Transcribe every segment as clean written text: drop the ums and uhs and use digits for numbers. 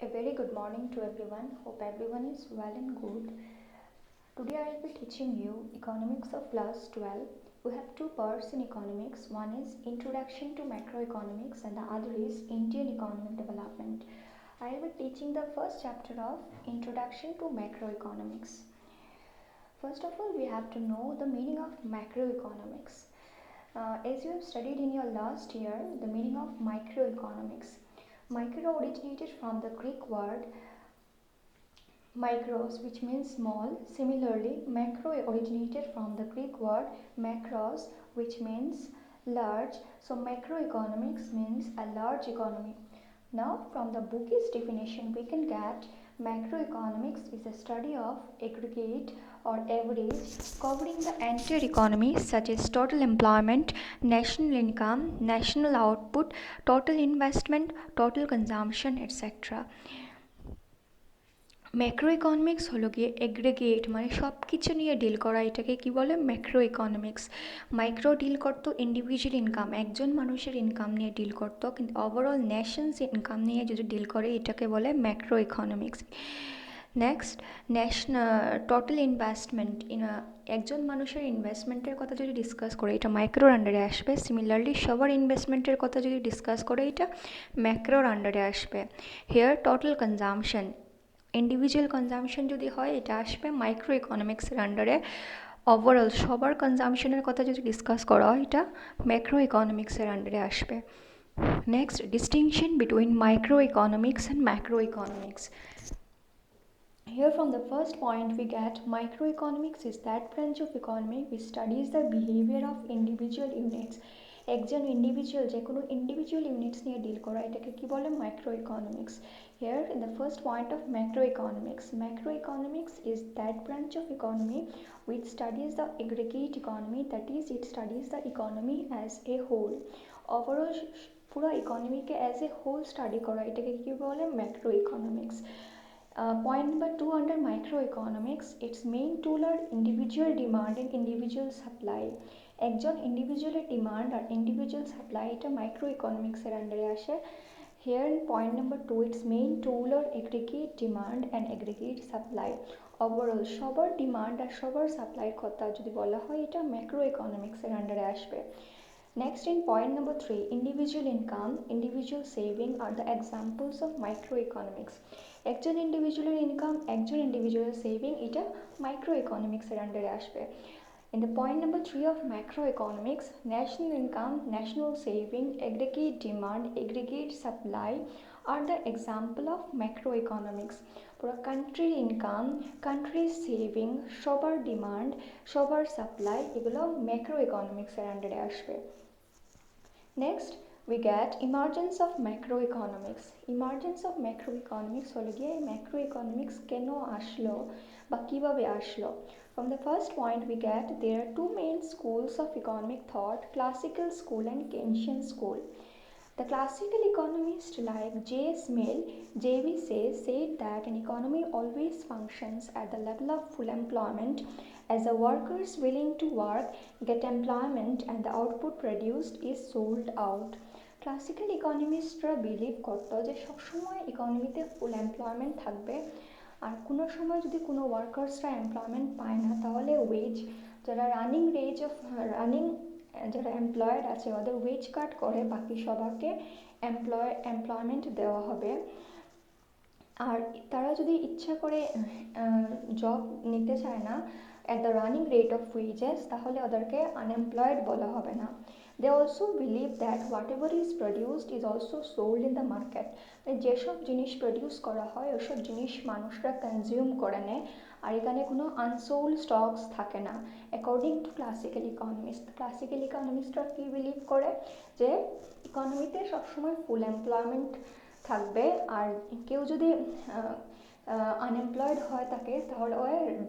A very good morning to everyone. Hope everyone is well and good. Today I will be teaching you economics of class 12. We have two parts in economics. One is introduction to macroeconomics and the other is Indian economic development. I will be teaching the first chapter of introduction to macroeconomics. First of all, we have to know the meaning of macroeconomics. As you have studied in your last year, the meaning of microeconomics. Micro originated from the Greek word micros, which means small. Similarly, macro originated from the Greek word macros, which means large. So macroeconomics means a large economy. Now, from the book's definition, we can get macroeconomics is a study of aggregate or average covering the entire economy, such as total employment, national income, national output, total investment, total consumption, etc. Macro economics হলো গিয়ে aggregate মানে সব কিছু নিয়ে deal করা, এটাকে কি বলে ম্যাক্রো ইকোনমিক্স। মাইক্রো ডিল করতো ইন্ডিভিজুয়াল ইনকাম, একজন মানুষের ইনকাম নিয়ে ডিল করতো, কিন্তু ওভারঅল নেশনস ইনকাম নিয়ে যদি ডিল করে এটাকে বলে macro economics. Next, total investment, একজন মানুষের ইনভেস্টমেন্টের কথা যদি ডিসকাস করে এটা মাইক্রোর আন্ডারে আসবে। সিমিলারলি সবার ইনভেস্টমেন্টের কথা যদি ডিসকাস করে এটা ম্যাক্রোর আন্ডারে আসবে। Here total consumption, individual consumption যদি হয় এটা আসবে মাইক্রো ইকোনমিক্সের আন্ডারে। ওভারঅল সবার কনজামশনের কথা যদি ডিসকাস করা হয় এটা ম্যাক্রো ইকোনমিক্সের আন্ডারে আসবে। Next, distinction between micro economics and macro economics. Here from the first point we get microeconomics is that branch of economy which studies the behavior of individual units. একজন ইন্ডিভিজুয়াল যে কোনো individual units নিয়ে deal করা এটাকে কি বলে micro economics. Here in the first point of macroeconomics is that branch of economy which studies the aggregate economy, that is it studies the economy as a whole. Overall পুরো ইকোনমিকে as a whole study করা এটাকে কি বলে macro economics. Point number 2 under microeconomics, its main tool are individual demand and individual supply. একজন ইন্ডিভিজুয়ালের demand আর individual supply এটা micro ইকোনমিক্সের আন্ডারে আসে। Here in point number 2, its main tool are aggregate demand and aggregate supply. Overall সবার demand আর সবার সাপ্লাইয়ের কথা যদি বলা হয় এটা ম্যাক্রো ইকোনমিক্সের আন্ডারে আসবে। Next, in point number 3, individual income, individual saving are the examples of microeconomics. একজন ইন্ডিভিজুয়ালের ইনকাম, একজন ইন্ডিভিজুয়াল সেভিং এটা মাইক্রো ইকোনমিক্সের আন্ডারে আসবে। In the point number 3 of macroeconomics, national income, national saving, aggregate demand, aggregate supply are the example of macroeconomics. পুরো কান্ট্রির income, কান্ট্রির saving, সবার demand, সবার সাপ্লাই এগুলো ম্যাক্রো ইকোনমিক্সের আন্ডারে আসবে। Next, we get emergence of macroeconomics. Emergence of macroeconomics হলো গিয়ে macroeconomics কেন আসলো বা কিভাবে আসলো। From the first point we get there are two main schools of economic thought, classical school and Keynesian school. The classical economists like J.S. Mill, J.B. said that an economy always functions at the level of full employment as the workers willing to work get employment and the output produced is sold out. Classical ইকোনমিস্টরা believe করতো যে সবসময় ইকোনমিতে ফুল employment থাকবে, আর কোনো সময় যদি কোনো ওয়ার্কার্সরা employment পায় না তাহলে ওয়েজ যারা যারা এমপ্লয়েড আছে ওদের ওয়েজ কাট করে বাকি সবাইকে এমপ্লয়মেন্ট দেওয়া হবে। আর তারা যদি ইচ্ছা করে জব নিতে চায় না at the running rate of wages তাহলে ওদেরকে আনএমপ্লয়েড বলা হবে না। They also believe that whatever is produced is also sold in the market. যেসব জিনিস প্রডিউস করা হয় ওসব জিনিস মানুষরা কনজিউম করে নেয়, আর এখানে কোনো আনসোল্ড স্টকস থাকে না। অ্যাকর্ডিং টু ক্লাসিক্যাল ইকোনমিস্টরা কি বিলিভ করে যে ইকোনমিতে সবসময় ফুল এমপ্লয়মেন্ট থাকবে, আর কেউ যদি আনএমপ্লয়েড হয় থাকে তাহলে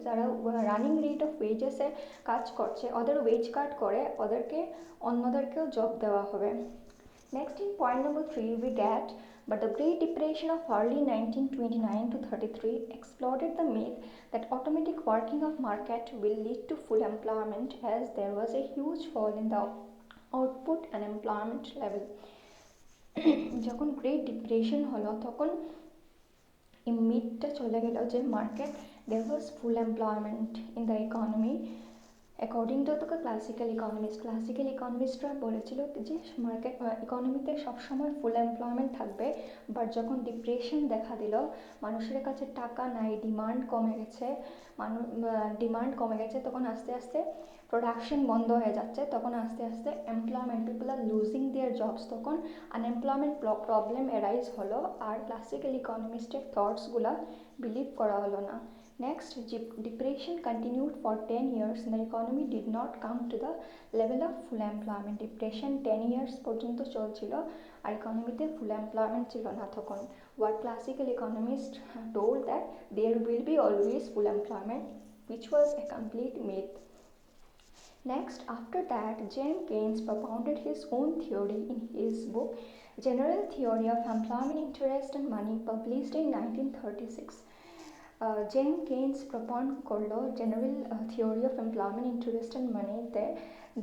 যারা রানিং রেট অফ ওয়েজেসে কাজ করছে ওদের ওয়েজ কাট করে ওদেরকে অন্যদেরকেও জব দেওয়া হবে। Next, in point number 3 we get, but the Great Depression of early 1929 to 33 exploded the myth that automatic working of market will lead to full employment, as there was a huge fall in the output and employment level. যখন great depression হলো তখন মিডটা চলে গেল যে market there was full employment in the economy according to the classical ইকোনমিস্টরা বলেছিল যে মার্কেট ইকোনমিতে সবসময় ফুল এমপ্লয়মেন্ট থাকবে, বাট যখন ডিপ্রেশন দেখা দিল, মানুষের কাছে টাকা নাই, ডিমান্ড কমে গেছে, তখন আস্তে আস্তে প্রোডাকশন বন্ধ হয়ে যাচ্ছে, তখন আস্তে আস্তে employment, people are losing their jobs, তখন আনএমপ্লয়মেন্ট প্রবলেম এরাইজ হলো, আর ক্লাসিক্যাল ইকোনমিস্টের থটসগুলো বিলিভ করা হলো না। Next, depression continued for 10 years and the economy did not come to the level of full employment. Depression 10 years পর্যন্ত চলছিল আর ইকোনমিতে ফুল এমপ্লয়মেন্ট ছিল না তখন। What classical economists told that there will be always full employment, which was a complete myth. Next, after that, James Keynes propounded his own theory in his book General Theory of Employment, Interest and Money, published in 1936. James Keynes propound করলো general theory of employment, interest and মানিতে,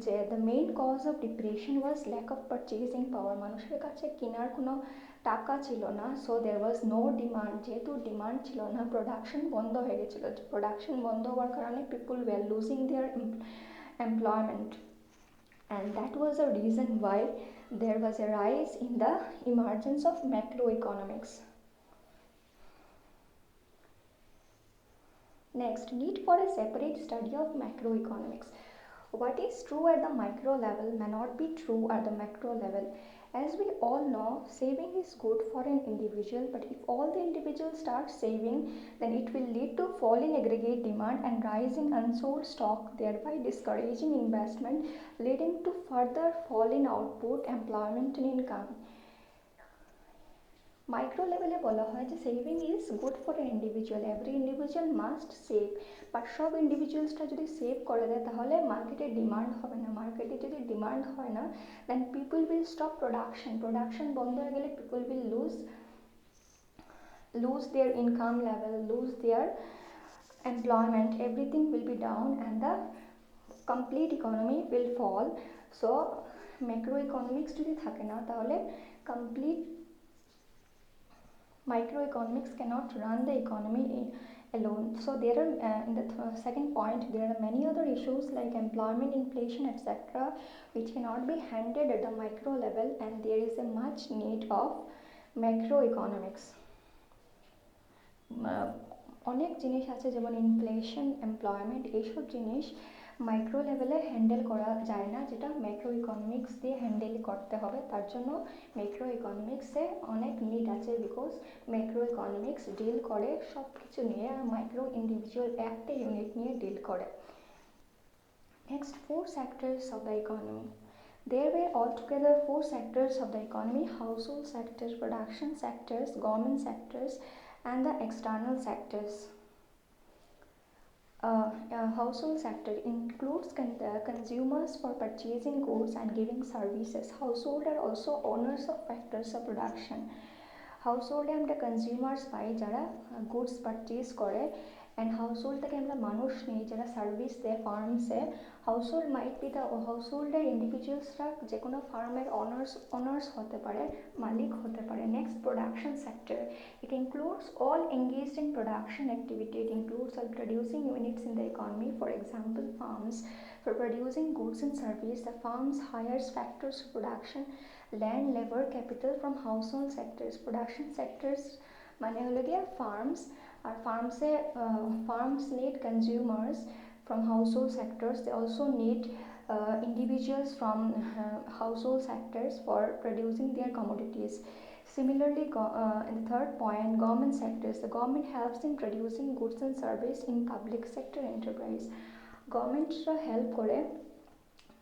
যে the main cause of depression was lack of purchasing power, মানুষের কাছে কেনার কোনো টাকা ছিল না, so there was no demand, যেহেতু ডিমান্ড ছিল না প্রোডাকশন বন্ধ হয়ে গেছিলো, প্রোডাকশন বন্ধ হওয়ার কারণে people were losing their employment, and that was the reason why there was a rise in the emergence of macroeconomics. Next, need for a separate study of macroeconomics. What is true at the micro level may not be true at the macro level. As we all know, saving is good for an individual, but if all the individuals start saving, then it will lead to fall in aggregate demand and rise in unsold stock, thereby discouraging investment, leading to further fall in output, employment and income. Micro লেভেলে বলা হয় যে saving is good for N individual, every individual must save, but সব ইন্ডিভিজুয়ালসটা যদি save করে দেয় তাহলে মার্কেটে ডিমান্ড হবে না, মার্কেটে যদি ডিমান্ড হয় না then people will stop production বন্ধ হয়ে গেলে people will lose their income level, lose their employment, everything will be down and the complete economy will fall. So macroeconomics যদি থাকে না তাহলে complete microeconomics cannot run the economy alone. So there are in the second point there are many other issues like employment, inflation, etc., which cannot be handled at the micro level, and there is a much need of macroeconomics. অনেক জিনিস আছে যেমন inflation, employment, এইসব জিনিস micro লেভেলে handle করা যায় না, যেটা ম্যাক্রো ইকোনমিক্স দিয়ে হ্যান্ডেল করতে হবে, তার জন্য ম্যাক্রো ইকোনমিক্সে অনেক নিড আছে, বিকজ ম্যাক্রো ইকোনমিক্স ডিল করে সব কিছু নিয়ে আর মাইক্রো ইন্ডিভিজুয়াল একটা ইউনিট নিয়ে ডিল করে। Next, 4 sectors of the economy. There were altogether 4 sectors of the economy: household sectors, production sectors, government sectors and the external sectors. Household sector includes consumers for purchasing goods and giving services. Household are also owners of factors of production. হাউসহোল্ডে আমরা consumers পাই যারা goods purchase করে, and household থেকে আমরা মানুষ নিই যারা service দেয় ফার্মসে। Household might be the হাউসহোল্ডের ইন্ডিভিজুয়ালসরা যে কোনো ফার্মের অনার্স হতে পারে, মালিক হতে পারে। Next, production sector, it includes all engaged in production activity, it includes all producing units in the economy, for example farms. For producing goods and service, the farms hires factors for production, land, labor, capital from household sectors. Production sectors মানে হলো গিয়ে farms, R farms need consumers from household sectors. They also need individuals from household sectors for producing their commodities. Similarly, in the third point, government sectors, the government helps in producing goods and service in public sector enterprise. Governmentরা help করে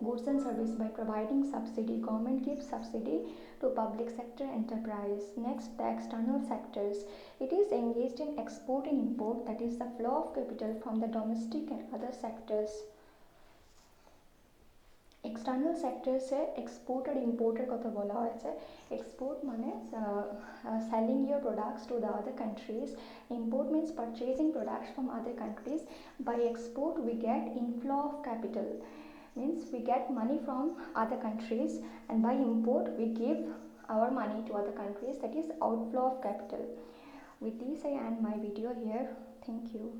goods and service by providing subsidy. Government gives subsidy to public sector enterprise. Next, the external sectors, it is engaged in export and import, that is the flow of capital from the domestic and other sectors. External সেক্টরসে export আর ইম্পোর্টের কথা বলা হয়েছে। Export মানে selling your products to the other countries, import means purchasing products from other countries. By export we get inflow of capital, means we get money from other countries, and by import we give our money to other countries, that is outflow of capital. With this I end my video here. Thank you.